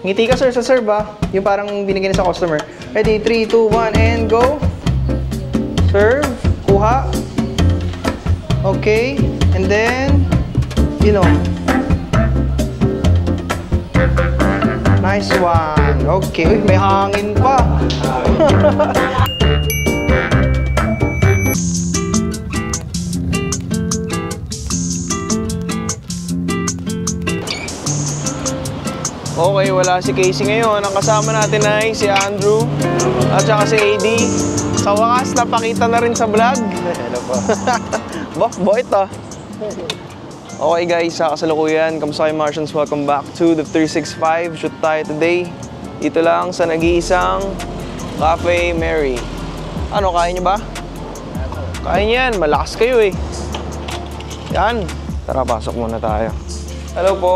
Ngiti ka, sir, sa serve, ah. Yung parang binigyan sa customer. Ready, 3, 2, 1, and go. Serve. Kuha. Okay. And then, you know. Nice one. Okay. Uy, may hangin pa. Okay, wala si Casey ngayon. Ang kasama natin ay si Andrew at saka si AD. Sa wakas, napakita na rin sa vlog. Hello po. Boy ito. Okay guys, sa kasalukuyan, kamusta kayo Martians? Welcome back to the 365. Shoot tayo today. Dito lang sa nag-iisang Cafe Mary. Ano, kain nyo ba? Kain yan, malakas kayo eh. Yan. Tara, pasok muna tayo. Hello po.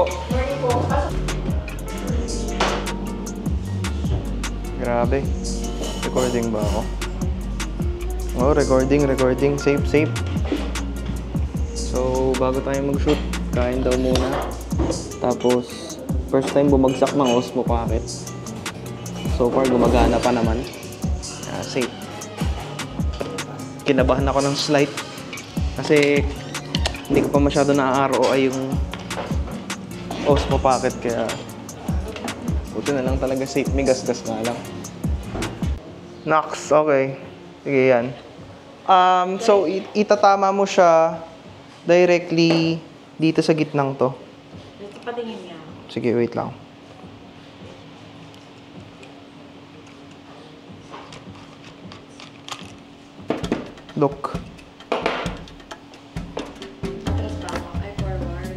Grabe. Recording ba ako? Oh, recording. Safe. So, bago tayo mag-shoot, kain daw muna. Tapos, first time bumagsak ng Osmo Pocket. So far, gumagana pa naman. Safe. Kinabahan ako ng slight. Kasi, hindi ko pa masyado na-ROI yung Osmo Pocket. Kaya, buti na lang talaga safe. May gas-gas nga lang. Nox, okay. Sige, yan. So, itatama mo siya directly dito sa gitnang to. Patingin niya. Sige, wait lang. Look. Atras pa ako. Ay, forward.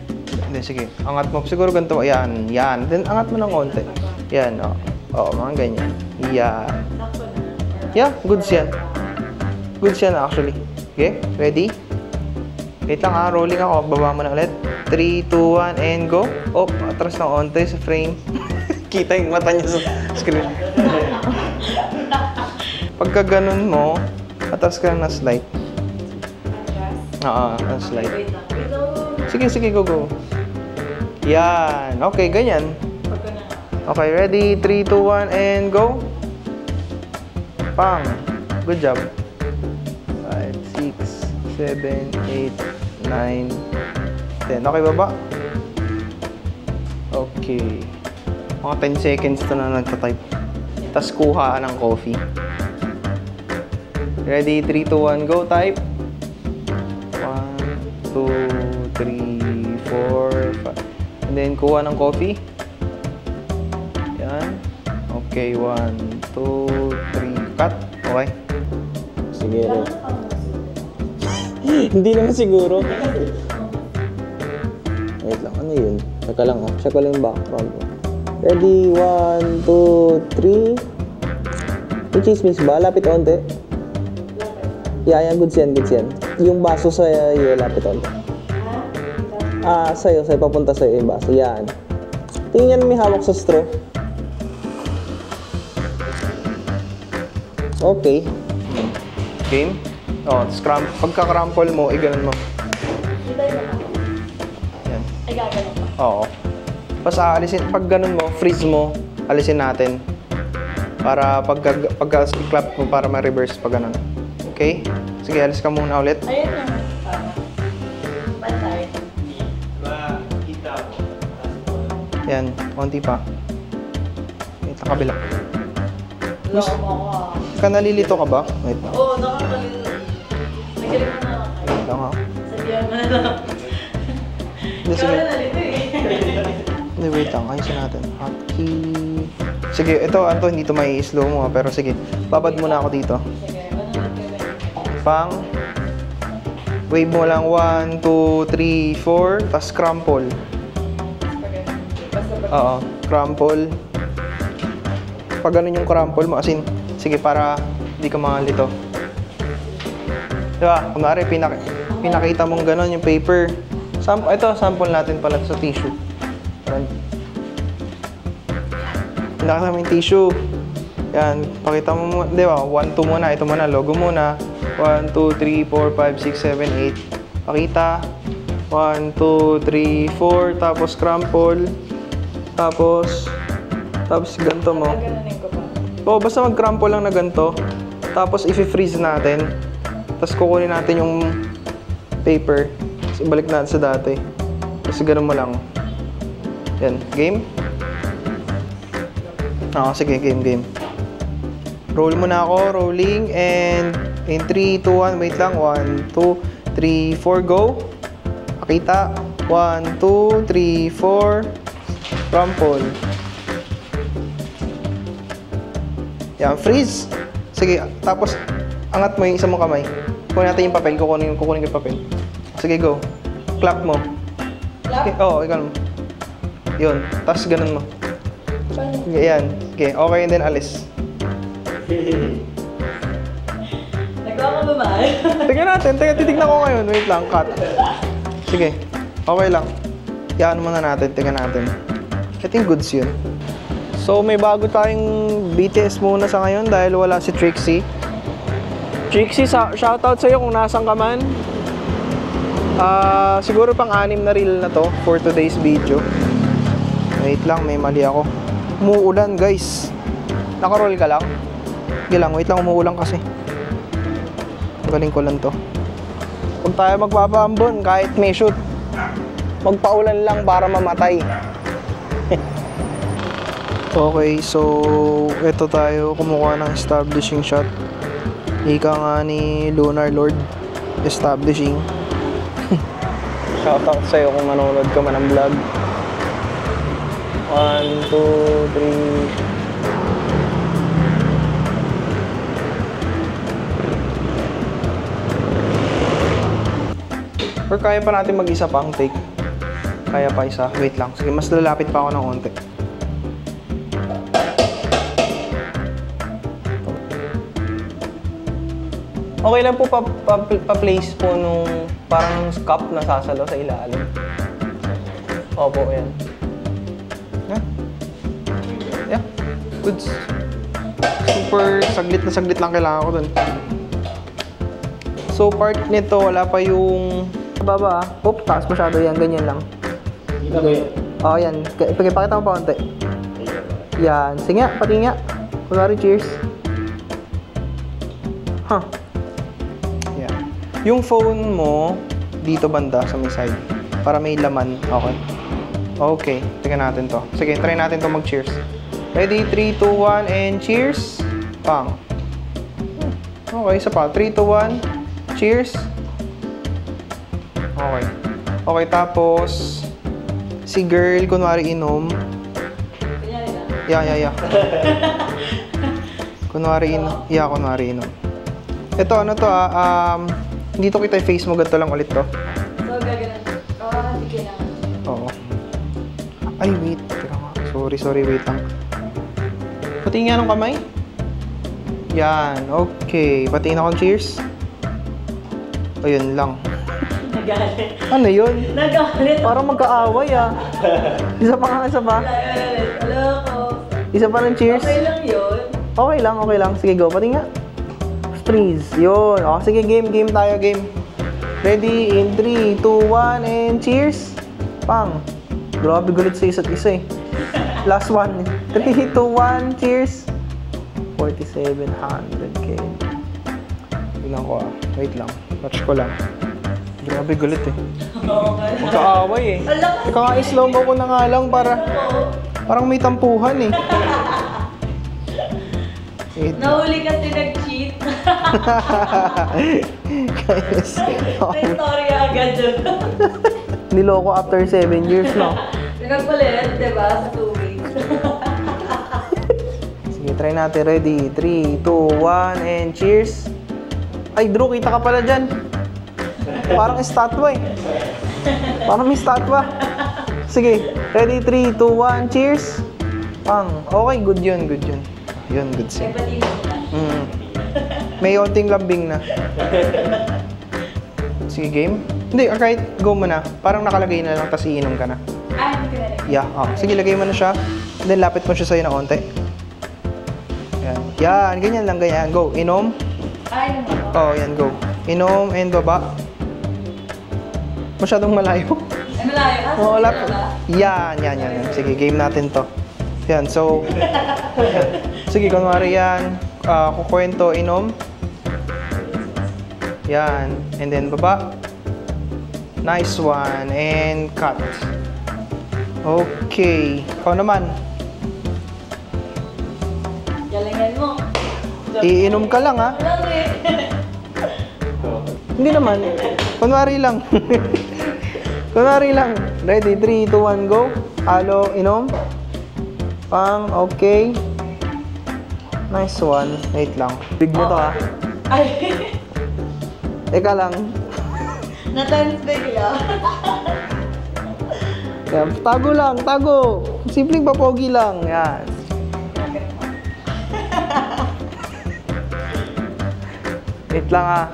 Hindi, sige. Angat mo. Siguro ganito. Yan. Then, angat mo ng konti. Yan, o. Oo, mga ganyan. Yan. Sakto na. Yeah, goods yan. Goods yan, actually. Okay, ready? Wait lang ha, rolling ako. Baba mo na ulit. 3, 2, 1, and go. Oh, atras ng onte sa frame. Kita yung mata niya sa screen. Pagka ganun mo, atras ka na slide. Oo, na slide. Wait lang. Sige, go. Yan. Okay, ganyan. Okay, ready? 3, 2, 1, and go. Pang. Good job. 5, 6, 7, 8, 9, 10. Okay, baba. Okay. Mga 10 seconds to na nagtatype. Tapos kuha ng coffee. Ready? 3, 2, 1, go. Type. 1, 2, 3, 4, 5. And then, kuha ng coffee. Yan. Okay, 1, 2, 3. Cut. Okay. Sige. Hindi naman siguro. Wait lang. Ano yun? Teka lang ha. Check ko lang yung background. Ready? 1, 2, 3. May chismis ba? Lapit onte. Yeah, goods yan. Yung baso sa'yo, lapit onte. Sa'yo. Papunta sa'yo yung baso. Yan. Tingin yan may hawak sa straw. Okay. Game? Oh, pagka-crumple mo, ganun mo. Yan. Ay, gagawin pa. Oo. Tapos aalisin, pag ganun mo, freeze mo, alisin natin. Para pagka-clap mo, para ma-reverse pag ganun. Okay? Sige, alis ka muna ulit. Ayun naman. Bantay. Yan, konti pa. Ito, kabila. Loko mo ako ah. Nalilito ka ba? Wait lang. Oo, nakakalito. Nagaling mo na ako. Wait lang ha. Sabihan mo na lang. Hindi, sige. Ikaw na nalito eh. Hindi, wait lang. Ayusin natin. Hotkey. Sige, ito, hindi ito may slow mo ha. Pero sige, babad muna ako dito. Sige, ano nagkagawin? Pang. Wave mo lang. 1, 2, 3, 4. Tapos crumple. Oo, crumple. Pag ganun yung crumple mo, as in, sige, para hindi ka malito. Diba? Kunwari, pinakita mong ganun yung paper. Ito, sample natin pala sa tissue. Pinakita mo yung tissue. Yan, pakita mo muna. Diba? 1, 2 muna. Ito muna, logo muna. 1, 2, 3, 4, 5, 6, 7, 8. Pakita. 1, 2, 3, 4. Tapos crumple. Tapos, Tapos ganito mo. Gaganunin ko pa. Oo, basta mag-crumple lang na ganito. Tapos i-freeze natin. Tapos kukunin natin yung paper. Tapos ibalik natin sa dati. Tapos ganun mo lang. Yan. Game? Oo, sige. Game. Roll muna ako. Rolling. And in 3, 2, 1. Wait lang. 1, 2, 3, 4. Go. Pakita. 1, 2, 3, 4. Crumple. Yan. Freeze. Sige. Tapos, angat mo yung isa mong kamay. Kunin natin yung papel. Kukunin ko yung papel. Sige, go. Clap mo. Clap? Okay, oo, ikaw mo. Yun. Tapos ganun mo. Paano? Sige, yan. Okay, okay, and then alis. Nagawa ka ba, Mahal? Tingnan natin. Titignan ko ngayon. Wait lang, cut. Sige. Okay lang. Yan muna natin. Tingnan natin. I think goods yun. So, may bago tayong BTS muna sa ngayon dahil wala si Trixie. Trixie, shoutout sa'yo kung nasan ka man. Siguro pang-anim na reel na to for today's video. Wait lang, may mali ako. Umuulan, guys. Nakaroll ka lang? Sige lang, wait lang, umuulan kasi. Galing ko lang to. Kung tayo magpapaambon, kahit may shoot, magpaulan lang para mamatay. Okay, so ito tayo kumukuha ng establishing shot. Ika nga ni Lunar Lord, establishing. Shoutout sa'yo kung manonood ka man ng vlog. 1, 2, 3. Or kaya pa natin mag-isa pang take. Kaya pa isa. Wait lang. Sige, mas lalapit pa ako ng konti. Okay lang po pa-place po nung parang cup na sasalo sa ilalim. Opo, yan. Yeah. Goods. Super saglit lang kailangan ko dun. So, part nito, wala pa yung baba. Oop, taas masyado yan. Ganyan lang. Oo, yan. Pakita mo pa konti. Yan. Sige nga, pati nga. Kunwari, cheers. Huh. Yan. Yung phone mo, dito banda sa may side. Para may laman. Okay. Okay. Tingnan natin to. Sige, try natin to mag-cheers. Ready? 3, 2, 1, and cheers. Pang. Okay, isa pa. 3, 2, 1. Cheers. Okay. Okay, tapos si girl, kunwari inom. Kunyari na. Yeah. Kunwari inom. Yeah, kunwari inom. Ito, ano to hindi to kita yung face mo. Ganito lang ulit to. So, gaganon. Hindi kailangan. Oo. Ay, wait. Tira nga. Sorry, wait lang. Patingin nga ng kamay. Yan, okay. Patingin akong cheers. Ayun lang. Nagalit. Ano yun? Nagalit. Parang magkaaway Isa pa. Alam ko. Isa pa ng cheers. Okay lang yun. Okay lang. Sige, go. Pati nga. Freeze. Yun. O, sige, game tayo, game. Ready? In 3, 2, 1, and cheers. Pang. Grabe, gulit sa isa't isa eh. Last one. 3, 2, 1, cheers. 4,700k. Tignan ko Wait lang. Watch ko lang. Grabe, gulit eh. Magkaaway eh. Teka nga, slow mo ko na nga lang para parang may tampuhan eh. Nahuli kasi nag-cheat. Guys. May story agad yun. Niloko after 7 years, no? Nagpalit, diba? Sa 2 weeks. Sige, try natin. Ready? 3, 2, 1, and cheers. Ay, Drew, kita ka pala dyan. Parang estatwa eh. Parang may estatwa. Sige, ready? 3, 2, 1, cheers. Pang. Okay, good yun. Yun, good May yun. patino na. May onting lambing na. Sige, game? Hindi, kahit go mo na. Parang nakalagay na lang, tapos iinom ka na. Hindi ka na rin. Yeah, sige, lagay mo na siya. Then, lapit mo siya sa'yo na konti. Yan, ganyan lang, ganyan. Go, inom. Inom ako. Yan, go. Inom and baba. Masyadong malayo. Ay, malayo. Oo, lapit. Yan. Sige, game natin to. Yan, so, yan. Sige, kunwari yan, kukwento, inom. Yan, and then baba. Nice one, and cut. Okay, ikaw naman. Galingan mo. Iinom ka lang, ha? Lang eh. Hindi naman. Kunwari lang. Kunwari lang. Ready? 3, 2, 1, go. Halo, inom. Pang, okay. Nice one. Wait lang. Big mo to, ha? Ay, Teka lang. na-tense bigla. Yan. Tago lang, tago. Simpleng papogi lang. Yan. Wait lang, ha?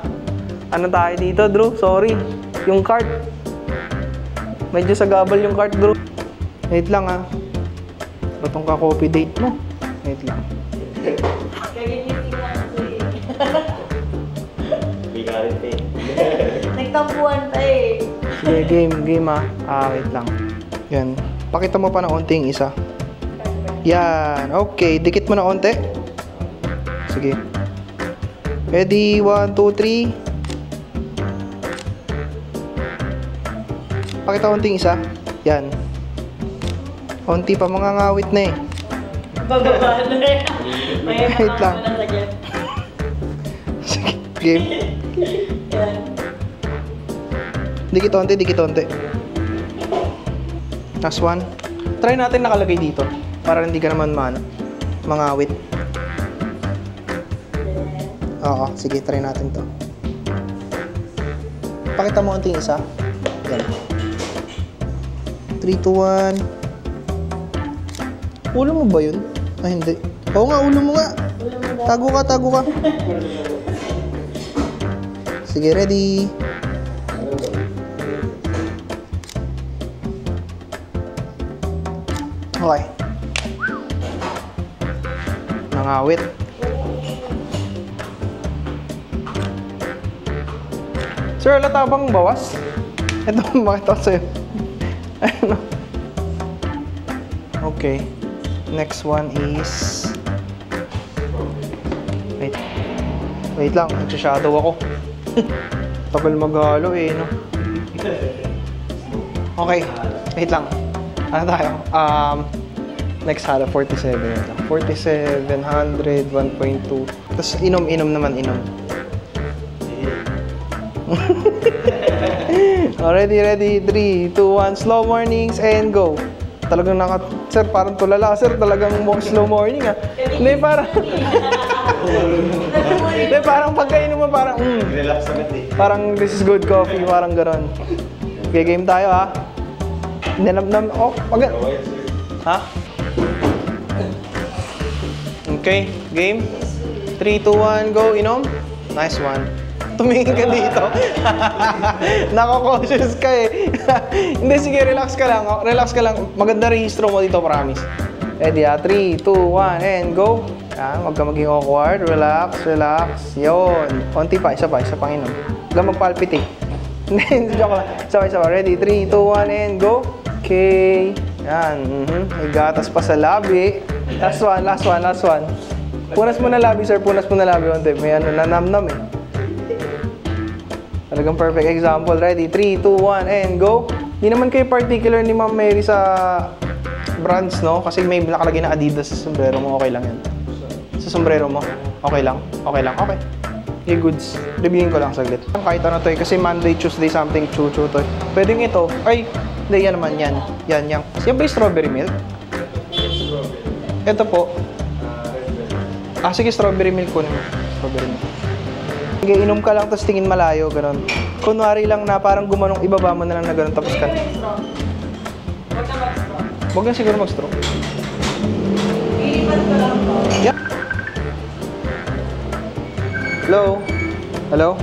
Ano tayo dito, Drew? Sorry. Yung cart. Medyo sagabal yung cart, Drew. Wait lang, ha? Batong ka-copy date mo. Wait lang. Kagigising lang kasi. Bigarit eh. Nagtampuan pa eh. Sige, game, ha? Wait lang. Yan. Pakita mo pa na onti yung isa. Yan. Okay, dikit mo na onti. Sige. Ready? 1, 2, 3. Pakita onti yung isa. Yan. Onti pa, mga ngawit na eh. Bababa na eh. May Wait lang. na saglit. Sige, game. Yan. Dikit onti, dikit onti. Last one. Try natin nakalagay dito. Para hindi ka naman mangawit. Oo, sige, try natin to. Pakita mo onting isa. Yan. 3, 2, 1. Ulo mo ba yun? Ah, hindi. Oo nga, ulo mo nga. Tago ka, tago ka. Sige, ready. Okay. Nangawit. Sir, halata bang bawas? Ito, makita ko sa'yo. Ano? Okay. Next one is... Wait. Wait lang, nagsashadow ako. Tagal maghalo eh, no? Okay, wait lang. Ano tayo? Next halo, 47. 4700, 1.2. Tapos inom-inom naman, inom. Ready, ready, 3, 2, 1, slow mornings and go. Talagang sir, parang tulala, sir, talagang slow morning, ha. Hindi, parang, hindi, parang pagkainom mo, parang, Relax agad eh. parang this is good coffee, parang gano'n. Okay, game tayo, ha. Ninamnam, oh, ha? Okay, game. 3, 2, 1, go, inom. Nice one. Tumingin ka dito. Nako-cautious ka eh. Hindi, sige, relax ka lang. Relax ka lang. Maganda rehistro mo dito, promise. Ready, 3, 2, 1, and go. Yan, huwag ka maging awkward. Relax, relax. Yun. Konti pa, isa pang inom. Huwag ka magpalpitate. Hindi, joke lang. Isa pa. Ready, 3, 2, 1, and go. Okay. Yan. May gatas pa sa labi. Last one. Punas mo na labi, sir. Punas mo na labi. May ano, nanamnam eh. Talagang perfect example. Ready? 3, 2, 1, and go. Hindi naman kayo particular ni Ma'am Mary sa brands, no? Kasi may nakalagay na Adidas sa sombrero mo. Okay lang yan. Sa sombrero mo. Okay lang. Okay lang. Okay. Okay, goods. Reviewin ko lang saglit. Kahit ano to eh. Kasi Monday, Tuesday, something chuchu to eh. Pwedeng ito. Ay, hindi. Yan naman. Yan. Yan. Yan ba yung strawberry milk? Ito po. Sige, strawberry milk ko naman. Strawberry milk. Sige, inom ka lang, tapos tingin malayo, gano'n. Kunwari lang na parang gumanong, ibaba mo na lang na gano'n, tapos ka. Huwag na siguro mag-stroke. Ilipat ko lang po. Yeah. Hello? Hello?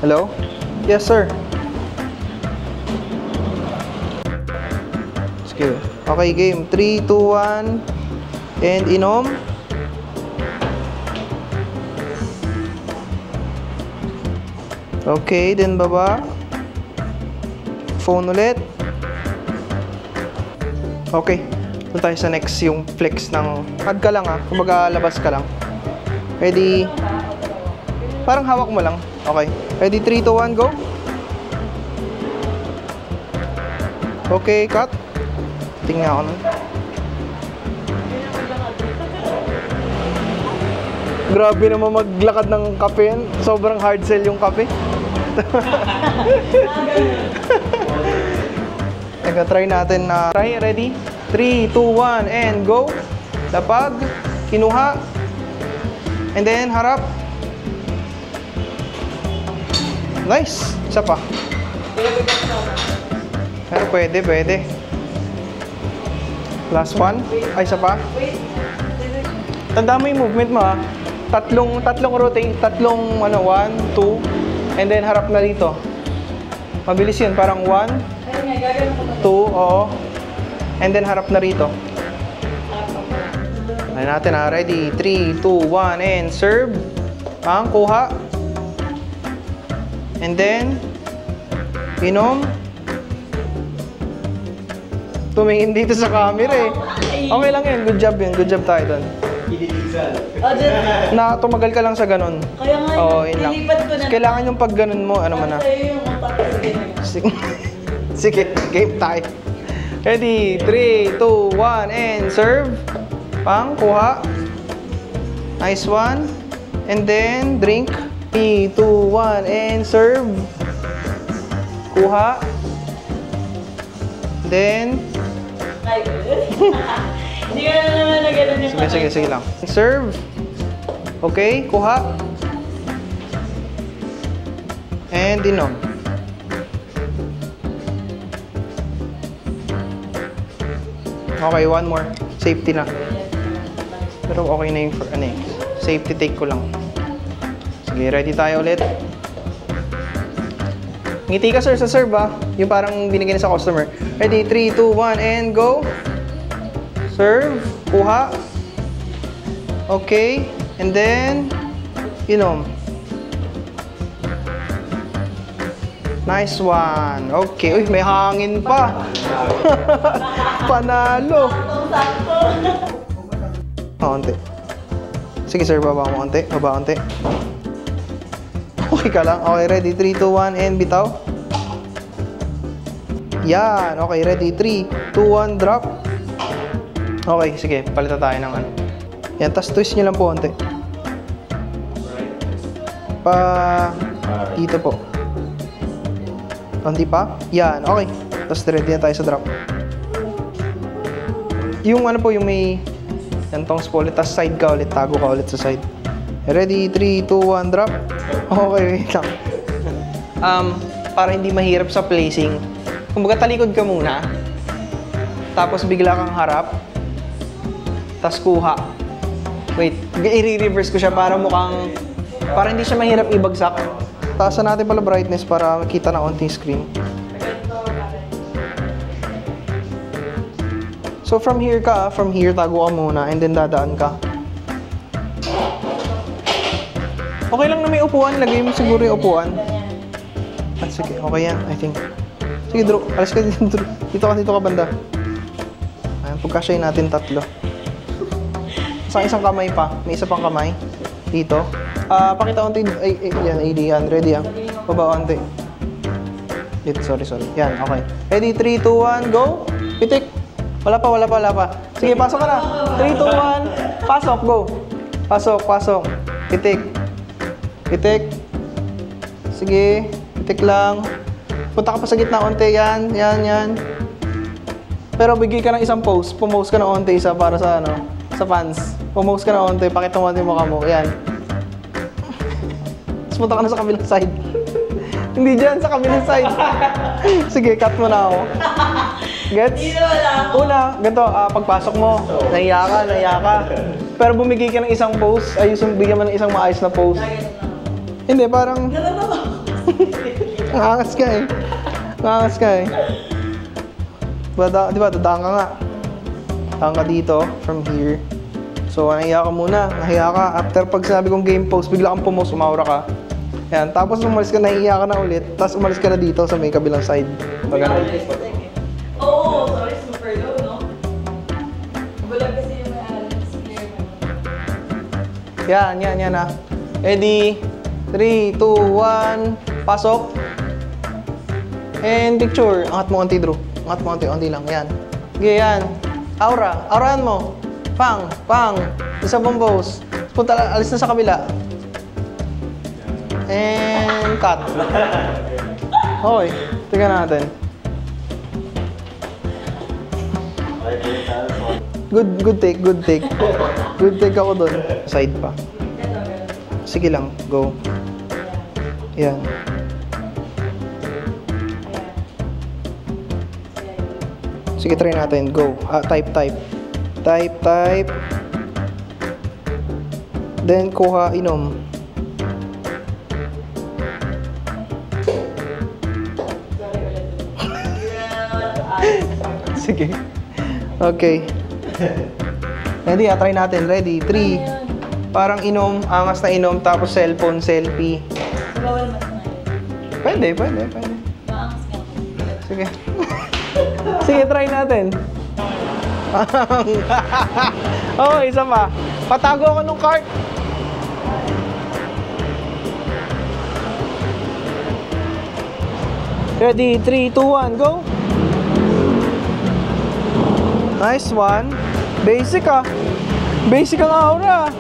Hello? Yes, sir. Sige. Okay, game. 3, 2, 1. And inom. Okay, then baba. Phone ulit. Okay. Doon tayo sa next, yung flex ng... Pag ka lang kumbaga labas ka lang. Ready? Parang hawak mo lang. Okay. Ready, 3, 2, 1, go! Okay, cut. Tingnan ako nun. Grabe naman maglakad ng kape yan. Sobrang hard sell yung kape. Try natin na... Try, ready? 3, 2, 1, and go! Lapag. Kinuha. And then, harap. Nice! Isa pa. Pero pwede. Last one. Ay, isa pa. Tanda mo yung movement mo tatlong rotate, 1, 2, and then harap na dito. Mabilis yun, parang 1, 2, oo. And then harap na rito. Ayan natin ready, 3, 2, 1, and serve. Kuha. And then, inom. Tumingin dito sa camera Okay lang yun, good job tayo doon. Na tumagal ka lang sa ganun. Kaya nga yun lang. nilipat ko na. Kailangan yung pag ganun mo, ano man na. Sa'yo yung utak. Sige, game tayo. Ready, 3, 2, 1, and serve. Kuha. Nice one. And then, drink. 3, 2, 1, and serve. Kuha. Then, hindi ka na naman na gano'n yung sige lang. Serve. Okay, kuha. And inom. Okay, one more. Safety na. Pero okay na yung safety take ko lang. Sige, ready tayo ulit. Ngiti ka sir sa serve Yung parang binigyan sa customer. Ready, 3, 2, 1, and go. Serve. Kuha. Okay. And then, inom. Nice one. Okay. Uy, may hangin pa. Panalo. Onti. Sige sir, baba mo onti. Baba onti. Okay ka lang. Okay, ready. 3, 2, 1, and bitaw. Yan. Okay, ready. 3, 2, 1, drop. Okay, sige. Palitan tayo ng Yan, tas twist nyo lang po onti. Dito po. Konti pa. Yan, okay. Tas ready na tayo sa drop. Yung yung may tongs po ulit. Tas side ka ulit. Tago ka ulit sa side. Ready, 3, 2, 1, drop. Okay, wait lang. Para hindi mahirap sa placing. Kumbaga talikod ka muna. Tapos bigla kang harap. Tas kuha. Wait, i-reverse ko siya para hindi siya mahirap ibagsak. Taasan natin pala brightness para makita na onting screen. So from here tago ka muna and then dadaan ka. Okay lang na may upuan, lagay mo siguro yung upuan. Sige, okay yan, I think. Sige, Drew, alas ka dito, Drew. Dito ka banda. Ayan, pagkasyahin natin 3. Isang kamay pa. May isa pang kamay. Dito. Pakita onti. Yan, AD yan. Ready yan. Baba onti. Dito, sorry. Yan, okay. Ready, 3, 2, 1, go! Pitik! Wala pa. Sige, pasok ka na. 3, 2, 1, pasok, go! Pasok. Pitik. Sige, pitik lang. Punta ka pa sa gitna onti. Yan. Pero bigay ka ng isang pose. Pumose ka ng onti isa para sa sa fans. Pumose ka na onti, pakita mo yung mukha mo. Yan. Tapos punta ka na sa kabilang side. Hindi dyan, sa kabilang side. Sige, cut mo na ako. Gets? Una, ganito, pagpasok mo, nahiya ka. Pero bumigay ka ng isang pose, bigyan mo ng isang maayos na pose. Hindi, parang... Nangangas ka eh. Di ba, dadaan ka nga. Dadaan ka dito, from here. So, nahiya ka muna. After pag sinabi kong game pose, bigla kang pumose, umawra ka. Yan. Tapos umalis ka, nahiya ka na ulit. Tapos umalis ka na dito sa may kabilang side. Pag ganun. Oo, sorry, super low, no? Yan ah. Ready? 3, 2, 1, pasok. And picture. Angat mo konti, Drew. Angat mo konti lang. Yan. Sige, yan. Aura. Auraan mo. Pang. Isa pang pose. Punta, alis na sa kabila. And cut. Okay. Tingnan natin. Good take. Good take ako dun. Side pa. Sige lang. Go. Yan. Sige, try natin. Go. Type. Type. Then, kuha, inom. Sige. Okay. Ready, try natin. Ready? 3. Parang inom, angas na inom, tapos cellphone, selfie. Bawal mas ngayon. Pwede. Maangas nga. Sige. Sige, try natin. Oh, isa pa. Patago ako nung cart. Ready? 3, 2, 1, go! Nice one. Basic ah. Basic ang aura.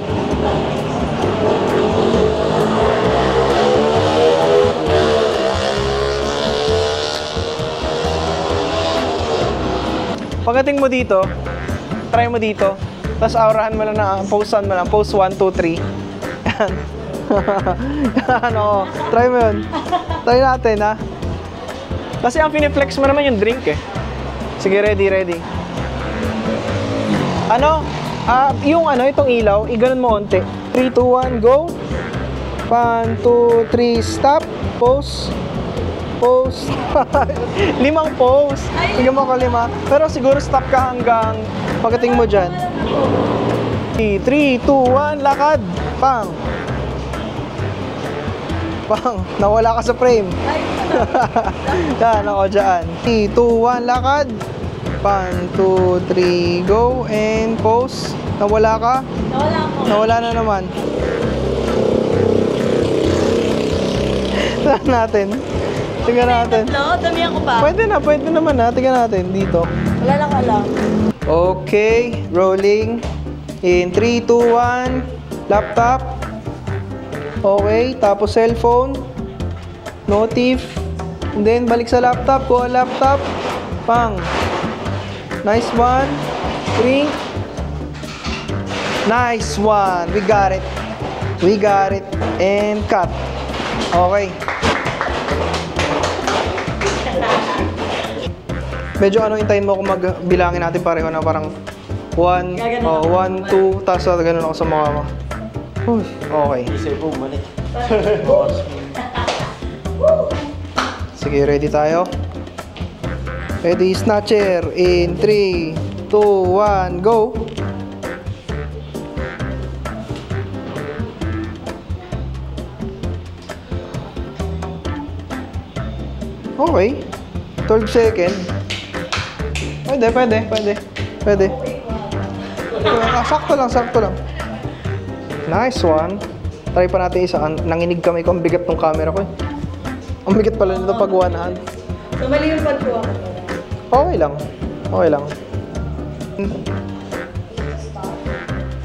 Pagdating mo dito, try mo dito. Tapos aurahan mo lang na, posean mo lang. Pose 1, 2, 3. Yan. Yan, oo. Try mo yun. Try natin, ha. Kasi ang piniflex mo naman yung drink, eh. Sige, ready. Itong ilaw, iganon mo onte. 3, 2, 1, go. 1, 2, 3, stop. Pose. 5 pose. Tingnan mo ka 5. Pero siguro stop ka hanggang pagdating mo dyan. 3, 2, 1, lakad. Pang. Nawala ka sa frame. Yan, ako dyan. 3, 2, 1, lakad. 1, 2, 3, go. And pose. Nawala ka? Nawala na naman. Tingnan natin. Damihan ko pa. Pwede naman ha. Tingnan natin dito. Wala lang alam. Okay, rolling. In 3, 2, 1, laptop. Okay, tapos cellphone. Notif. And then balik sa laptop. Kuha laptop. Pang. Nice one. Drink. Nice one. We got it. And cut. Okay. Medyo hintayin mo kung magbilangin natin pareho na parang 1, 2, tapos ganun ako sa mukha mo. Okay. Sige, ready tayo? Ready, snatcher. In 3, 2, 1, go! Okay. 12 seconds. Pwede. Sakto lang. Nice one. Try pa natin isa. Nanginig kami ko. Ang bigat ng camera ko eh. Ang bigat pala nito pag one hand. So, mali yung pagkuha ko. Okay lang.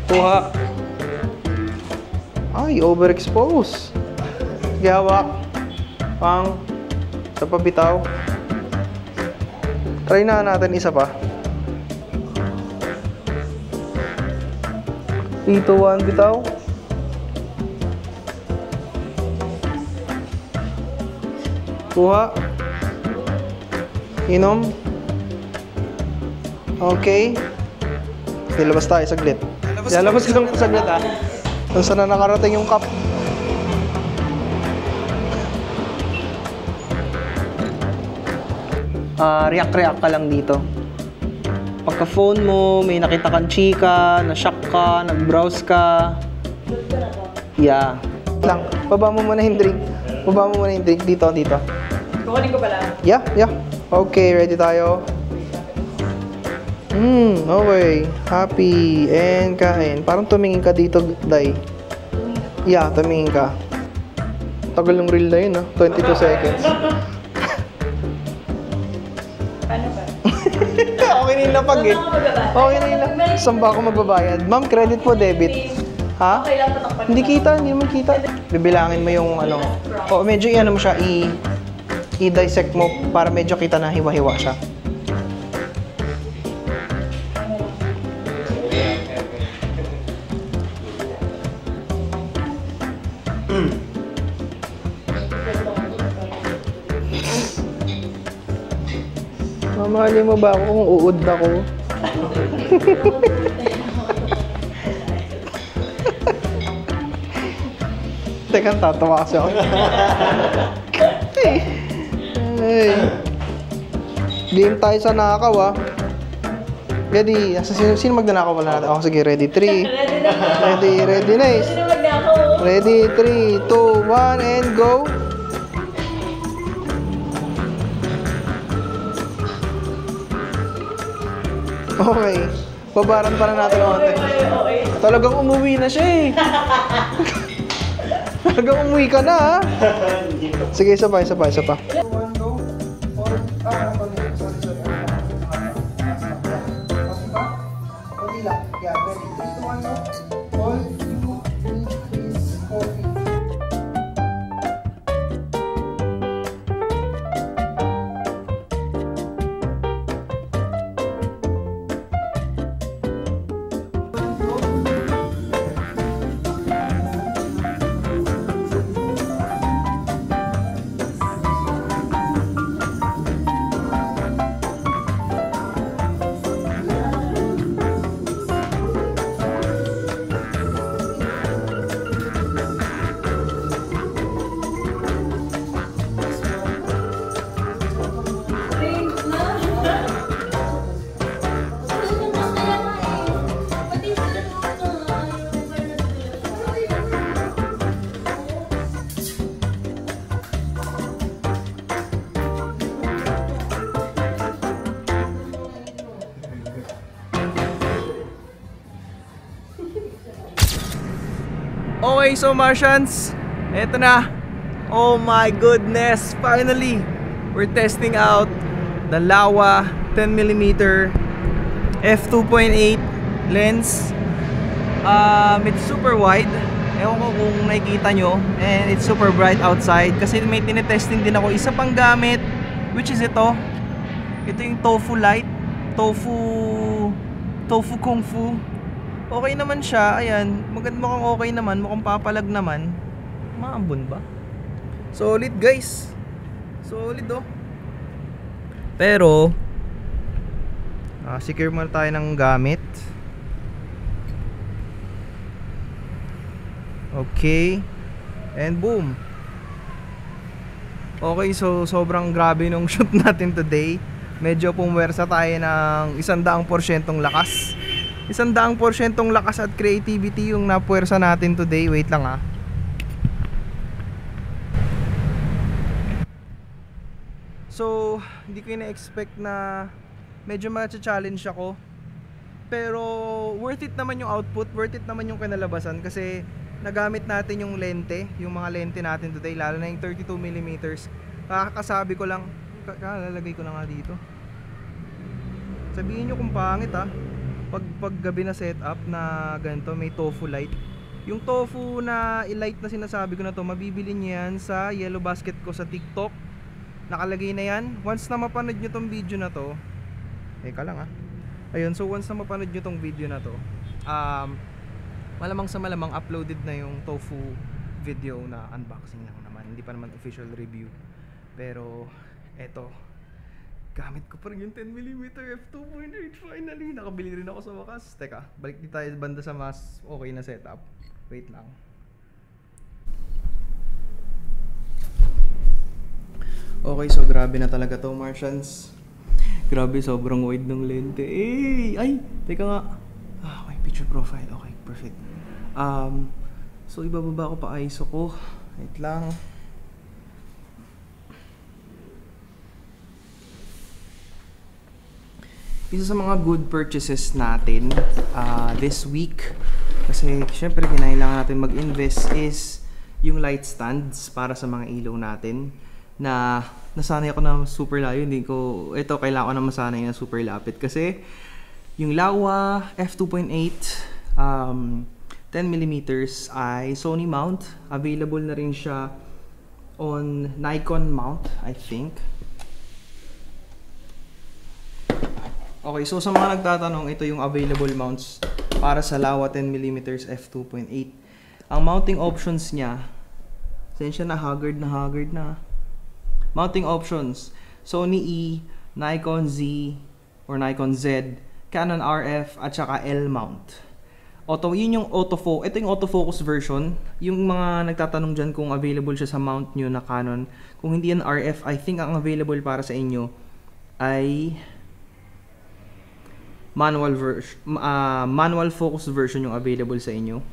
Kuha. Ay, overexpose. Sige, hawak. Pang. Sa pabitaw. Try na natin isa pa. 3, 2, 1, bitaw. Kuha. Inom. Okay. Nilabas tayo saglit. Lalabas ko lang saglit ha. Kung saan na nakarating yung cup. React ka lang dito. Pagka phone mo, may nakita kang chika, na-shock ka, nag-browse ka. Yeah. Lang, baba mo muna yung drink. Dito. Kukunin ko pala. Yeah. Okay, ready tayo. Okay. Happy and kain. Parang tumingin ka dito, Day. Yeah, tumingin ka. Tagal ng reel na yun, 22 seconds. Paano ba? Okay na yung lapag eh. Okay na yung lapag. Saan ba ako magbabayad? Ma'am, credit po, debit. Ha? Okay lang patakpan. Hindi kita, hindi mo kita. Bibilangin mo yung ano. O medyo i-ano mo siya, i-dissect mo para medyo kita na hiwa-hiwa siya. Mamahali mo ba ako kung uud ako? Teka, tatawa kasi ako. Ay. Game tayo sa nakaw, Ready? Sino magnanakaw pala natin? Oh, sige, ready. 3. Ready, nice. Sino magnakaw? Ready, 3, 2, 1, and go. Okay. Babaran pa na natin konti. Okay. Talagang umuwi na siya eh. Talagang umuwi ka na Sige, isa pa. Okay, so Martians, eto na. Oh my goodness, finally, we're testing out the Laowa 10mm f2.8 lens. It's super wide. Ewan ko kung nakikita nyo. And it's super bright outside. Kasi may tinetesting din ako. Isa pang gamit, which is ito. Ito yung Tofu Light. Tofu Kung Fu. Okay naman siya, ayan, mukhang okay naman, mukhang papalag naman. Maambon ba? Solid guys. Solid Pero secure muna tayo ng gamit. Okay. And boom. Okay, so sobrang grabe nung shoot natin today. Medyo pumwersa tayo ng 100% lakas. 100% lakas at creativity yung napuwersa natin today. Wait lang So, hindi ko na-expect na medyo ma-challenge ako. Pero worth it naman yung output, worth it naman yung kinalabasan kasi nagamit natin yung lente, yung mga lente natin today, lalo na yung 32mm. Kakasabi ko lang, lalagay ko lang dito. Sabihin nyo kung pangit pag gabi na setup na ganito, may tofu light. Yung tofu na i-light na sinasabi ko na to, mabibili nyo yan sa Yellow Basket ko sa TikTok. Nakalagay na yan. Once na mapanood nyo tong video na to, teka lang ayun, so once na mapanood nyo tong video na to, malamang sa malamang uploaded na yung tofu video na unboxing lang naman. Hindi pa naman official review. Pero eto, gamit ko pa rin yung 10mm f2.8 finally. Nakabili rin ako sa wakas. Teka, balik din tayo banda sa mas okay na setup. Wait lang. Okay, so grabe na talaga to, Martians. Grabe, sobrang wide ng lente. Ay, teka nga. Okay, picture profile. Okay, perfect. So ibababa ko pa ISO ko. Wait lang. Isa sa mga good purchases natin this week Kasi syempre kinailangan natin mag-invest is yung light stands para sa mga ilaw natin na nasanay ako na super layo. Ito kailangan ko na masanay na super lapit kasi yung Laowa f2.8 10mm ay Sony mount. Available na rin siya on Nikon mount, I think. Okay, so sa mga nagtatanong, ito yung available mounts para sa Laowa 10mm f2.8. Ang mounting options niya, sensya na haggard na. Mounting options, Sony E, Nikon Z or Nikon Z, Canon RF at saka L mount. Yun yung autofocus. Ito yung autofocus version. Yung mga nagtatanong dyan kung available siya sa mount nyo na Canon. Kung hindi yan RF, I think ang available para sa inyo ay manual focus version yung available sa inyo.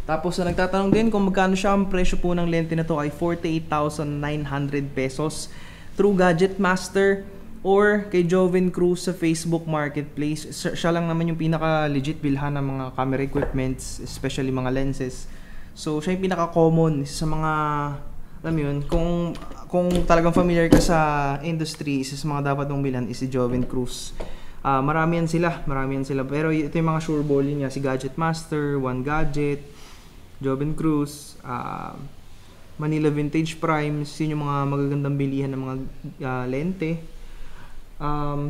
Tapos sa nagtatanong din kung magkano siya, ang presyo po ng lente na to ay 48,900 pesos through Gadget Master or kay Joven Cruz sa Facebook Marketplace. Siya lang naman yung pinaka legit bilhan ng mga camera equipments, especially mga lenses. So siya yung pinaka common sa mga, alam mo yun, kung talagang familiar ka sa industry, isa sa mga dapat mong bilhan is si Joven Cruz. Marami yan sila. Pero ito yung mga sure ball niya, si Gadget Master, One Gadget, Joven Cruz, Manila Vintage Primes, yun yung mga magagandang bilihan ng mga lente.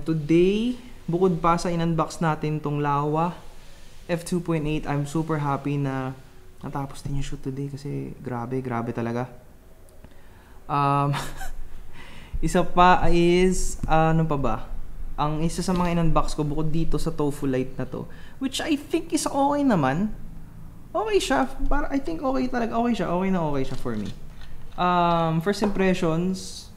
Today, bukod pa sa in-unbox natin tong Laowa f2.8, I'm super happy na natapos din yung shoot today kasi grabe talaga. Isa pa is, ano pa ba? Ang isa sa mga in-unbox ko bukod dito sa Tofu Light na to, which I think is okay naman. Okay siya. I think okay talaga. Okay siya for me. First impressions,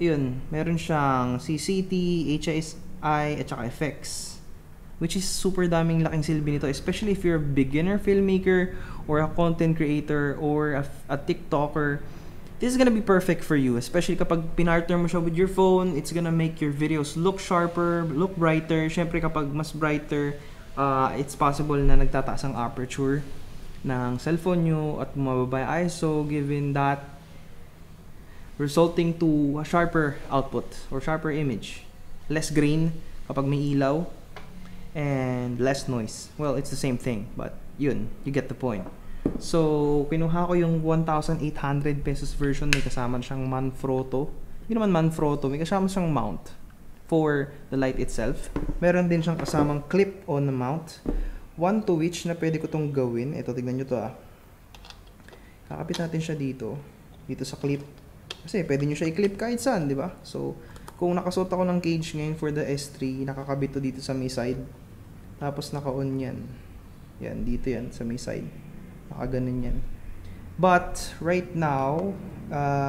yun, meron siyang CCT, HSI, at saka effects. Which is super daming laking silbi nito, especially if you're a beginner filmmaker or a content creator or a TikToker. This is gonna be perfect for you, especially kapag pinartner mo siya with your phone. It's gonna make your videos look sharper, look brighter. Syempre kapag mas brighter, it's possible na nagtataas ang aperture ng cellphone nyo at bumababa yung ISO, given that resulting to a sharper output or sharper image. Less grain kapag may ilaw and less noise. Well, it's the same thing, but yun, you get the point. So, kinuha ko yung 1,800 pesos version. May kasama siyang Manfrotto. Hindi naman Manfrotto, may kasama siyang mount for the light itself. Meron din siyang kasamang clip-on mount. One to which na pwede ko tong gawin. Ito, tignan nyo to kakapit natin siya dito sa clip. Kasi pwede nyo siya i-clip kahit saan, di ba? So, kung nakasuot ako ng cage ngayon for the S3, nakakabit to dito sa may side. Tapos naka-on yan. Yan, dito yan sa may side. Nakaganon yan. But, right now,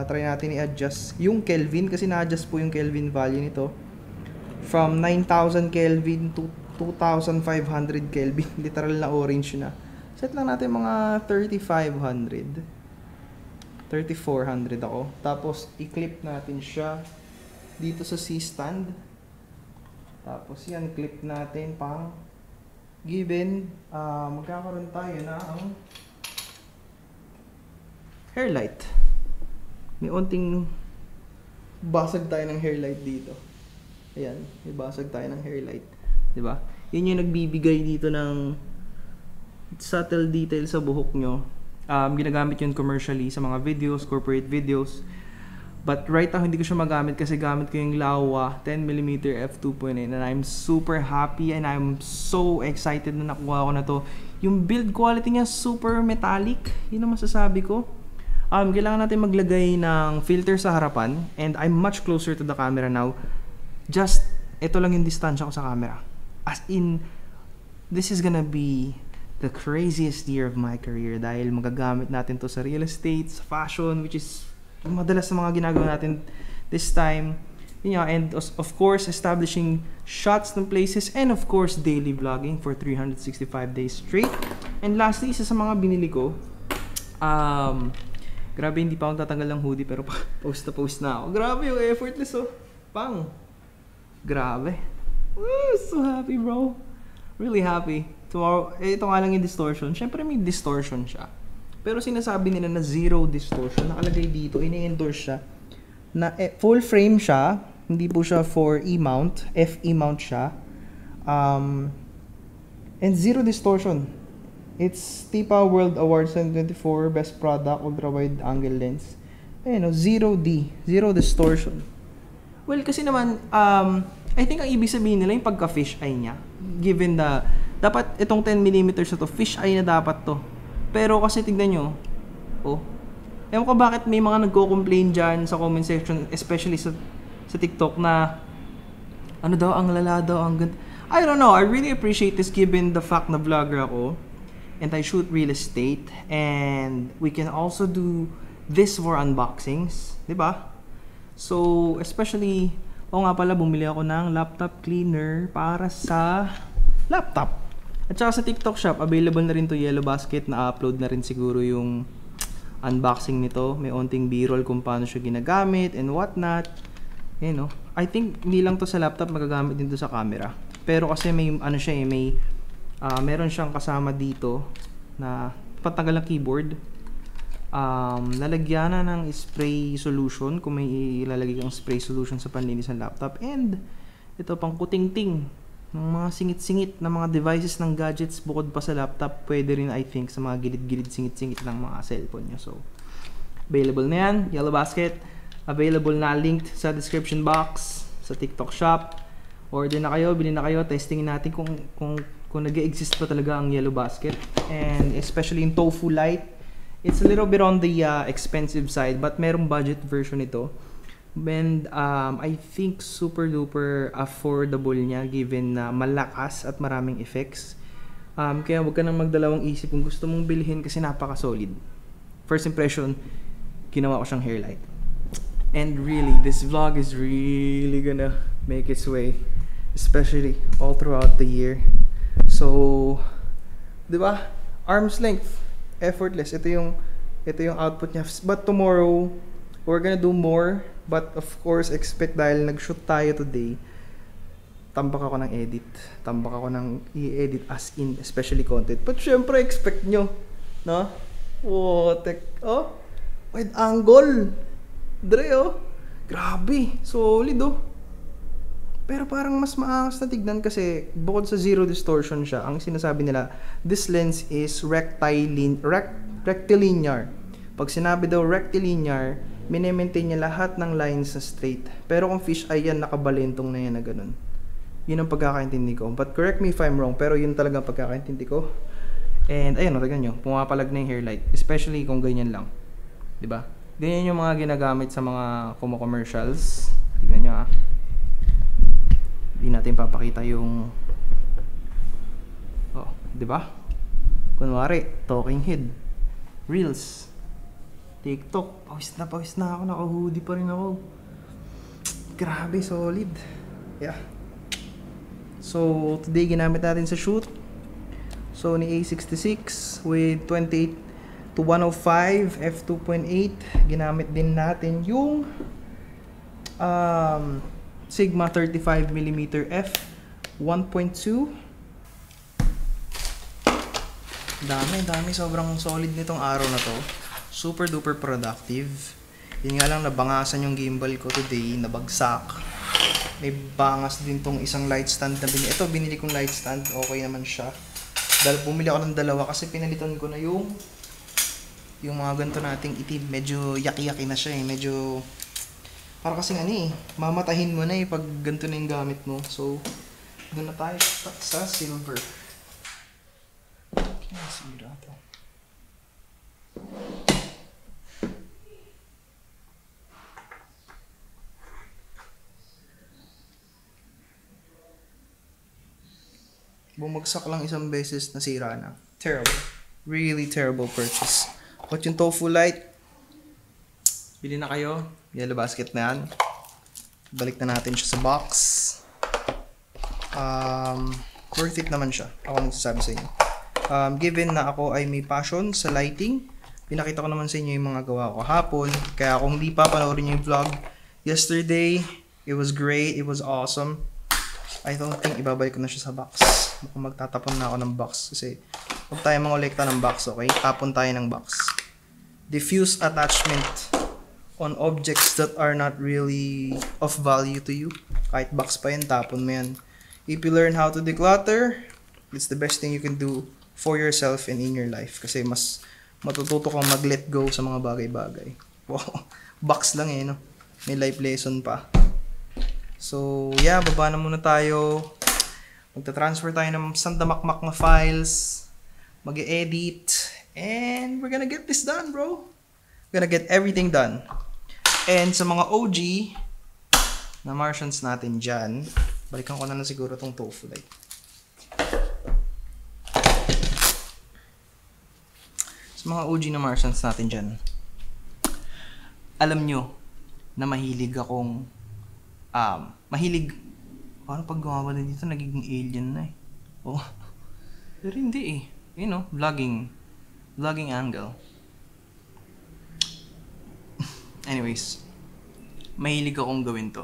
try natin i-adjust yung Kelvin kasi na-adjust po yung Kelvin value nito from 9,000 Kelvin to 2,500 Kelvin. Literal na orange na. Set lang natin mga 3,500. 3,400 ako. Tapos, i-clip natin siya dito sa C-stand. Tapos, yan, clip natin pang given, magkakaroon tayo na ang hairlight. May onting basag tayo ng hairlight dito. Ayan, may basag tayo ng hairlight. Diba? Yun yung nagbibigay dito ng subtle detail sa buhok nyo. Ginagamit yun commercially sa mga videos, corporate videos. But right now, hindi ko siya magamit kasi gamit ko yung Laowa 10mm f2.8 and I'm super happy and I'm so excited na nakuha ko na to. Yung build quality niya super metallic. Yun ang masasabi ko. Kailangan natin maglagay ng filter sa harapan and I'm much closer to the camera now. Just, ito lang yung distansya ko sa camera. As in, this is gonna be the craziest year of my career dahil magagamit natin to sa real estate, sa fashion, which is madalas sa mga ginagawa natin this time. And of course, establishing shots ng places and of course, daily vlogging for 365 days straight. And lastly, isa sa mga binili ko, grabe, hindi pa ako tatanggal ng hoodie pero post na ako. Grabe yung effortless Grabe. Woo, so happy bro. Really happy. Tomorrow, ito nga lang yung distortion. Siyempre may distortion siya. Pero sinasabi nila na zero distortion. Nakalagay dito, ini-endorse siya. Na full frame siya. Hindi po siya for E-mount. FE mount siya. And zero distortion. It's TIPA World Awards 2024 Best Product Ultra Wide Angle Lens. Ayun, zero D. Zero distortion. Well, kasi naman, I think ang ibig sabihin nila yung pagka-fish eye niya. Given the dapat itong 10mm na to, fish eye na dapat to. Pero kasi tignan nyo, ewan ko bakit may mga nagko-complain dyan sa comment section, especially sa TikTok na ano daw, ang lala daw, ang ganda. I don't know, I really appreciate this given the fact na vlogger ako and I shoot real estate and we can also do this for unboxings, di ba? So, especially, nga pala, bumili ako ng laptop cleaner para sa laptop. At saka sa TikTok shop, available na rin to Yellow Basket. Na-upload na rin siguro yung unboxing nito. May onting b-roll kung paano siya ginagamit and whatnot. You know, I think hindi lang to sa laptop, magagamit din to sa camera. Pero kasi may ano siya may meron siyang kasama dito na pantanggal ng keyboard. Lalagyan na ng spray solution kung may ilalagay kang spray solution sa panlinis ng laptop. And ito pang kuting-ting ng mga singit-singit na mga devices ng gadgets bukod pa sa laptop, pwede rin I think sa mga gilid-gilid singit-singit ng mga cellphone nyo. So, available na yan, Yellow Basket. Available na, linked sa description box, sa TikTok shop. Order na kayo, bilhin na kayo, testingin natin kung nag-exist pa talaga ang Yellow Basket. And especially in Tofu Light, it's a little bit on the expensive side, but merong budget version ito. And I think super duper affordable niya given na malakas at maraming effects. Kaya huwag ka nang magdalawang isip kung gusto mong bilhin kasi napaka-solid. First impression, ginawa ko siyang hair light. And really, this vlog is really gonna make its way, especially all throughout the year. So, di ba? Arm's length, effortless. Ito yung output niya. But tomorrow, we're gonna do more. But of course, expect dahil nag-shoot tayo today, tambak ako ng edit. Tambak ako ng i-edit as in, especially content. But syempre, expect nyo. No? Wide angle. Dre, grabe. Solid, Pero parang mas maangas na tignan kasi bukod sa zero distortion siya, ang sinasabi nila, this lens is rectilinear. Pag sinabi daw rectilinear, mini-maintain niya lahat ng lines na straight. Pero kung fish eye yan, nakabalentong na yan na ganun. Yun ang pagkakaintindi ko. But correct me if I'm wrong, pero yun talaga ang pagkakaintindi ko. And ayun, tignan nyo, pumapalag na yung hair light. Especially kung ganyan lang. Diba? Ganyan yung mga ginagamit sa mga commercials. Tignan nyo Hindi natin papakita yung diba? Kunwari, talking head, reels, TikTok, pawis na ako, naka-hoodie pa rin ako. Grabe, solid. Yeah. So, today ginamit natin sa shoot Sony A66 with 28 to 105 f2.8. Ginamit din natin yung Sigma 35mm f 1.2. Dami, sobrang solid nitong araw na to. Super duper productive. Yun nga lang, nabangasan yung gimbal ko today, nabagsak. May bangas din tong isang light stand na binili. Ito, binili kong light stand, okay naman siya. Bumili ako ng dalawa kasi pinalitan ko na yung mga ganito nating itim. Medyo yaki-yaki na siya medyo, para kasing mamatahin mo na pag ganito na yung gamit mo. So, doon na tayo sa silver. Sira to. Bumagsak lang isang beses, nasira na. Terrible. Really terrible purchase. But yung Tofu Light, bili na kayo. Yellow Basket na yan. Balik na natin siya sa box. Worth it naman siya. Ako nagsasabi sa inyo. Given na ako ay may passion sa lighting, pinakita ko naman sa inyo yung mga gawa ko hapon. Kaya kung hindi pa panoorin yung vlog yesterday, it was great, it was awesome. I don't think ibabalik ko na siya sa box. Mukhang magtatapon na ako ng box kasi huwag tayo mangolekta ng box, okay? Tapon tayo ng box. Diffuse attachment on objects that are not really of value to you. Kahit box pa yan, tapon mo yan. If you learn how to declutter, it's the best thing you can do for yourself and in your life. Kasi mas matututo kang mag-let go sa mga bagay-bagay. Wow, box lang eh, no? May life lesson pa. So, yeah, baba na muna tayo. Magta-transfer tayo ng sandamakmak na files. Mag-edit. And we're gonna get this done, bro. We're gonna get everything done. And sa mga OG na Martians natin dyan, balikan ko na lang siguro tong tofu light. Sa mga OG na Martians natin dyan, alam nyo na mahilig akong paano pag gumawa na dito nagiging alien na eh. Oh. Pero hindi eh. You know, vlogging angle. Anyways, mahilig akong gawin to.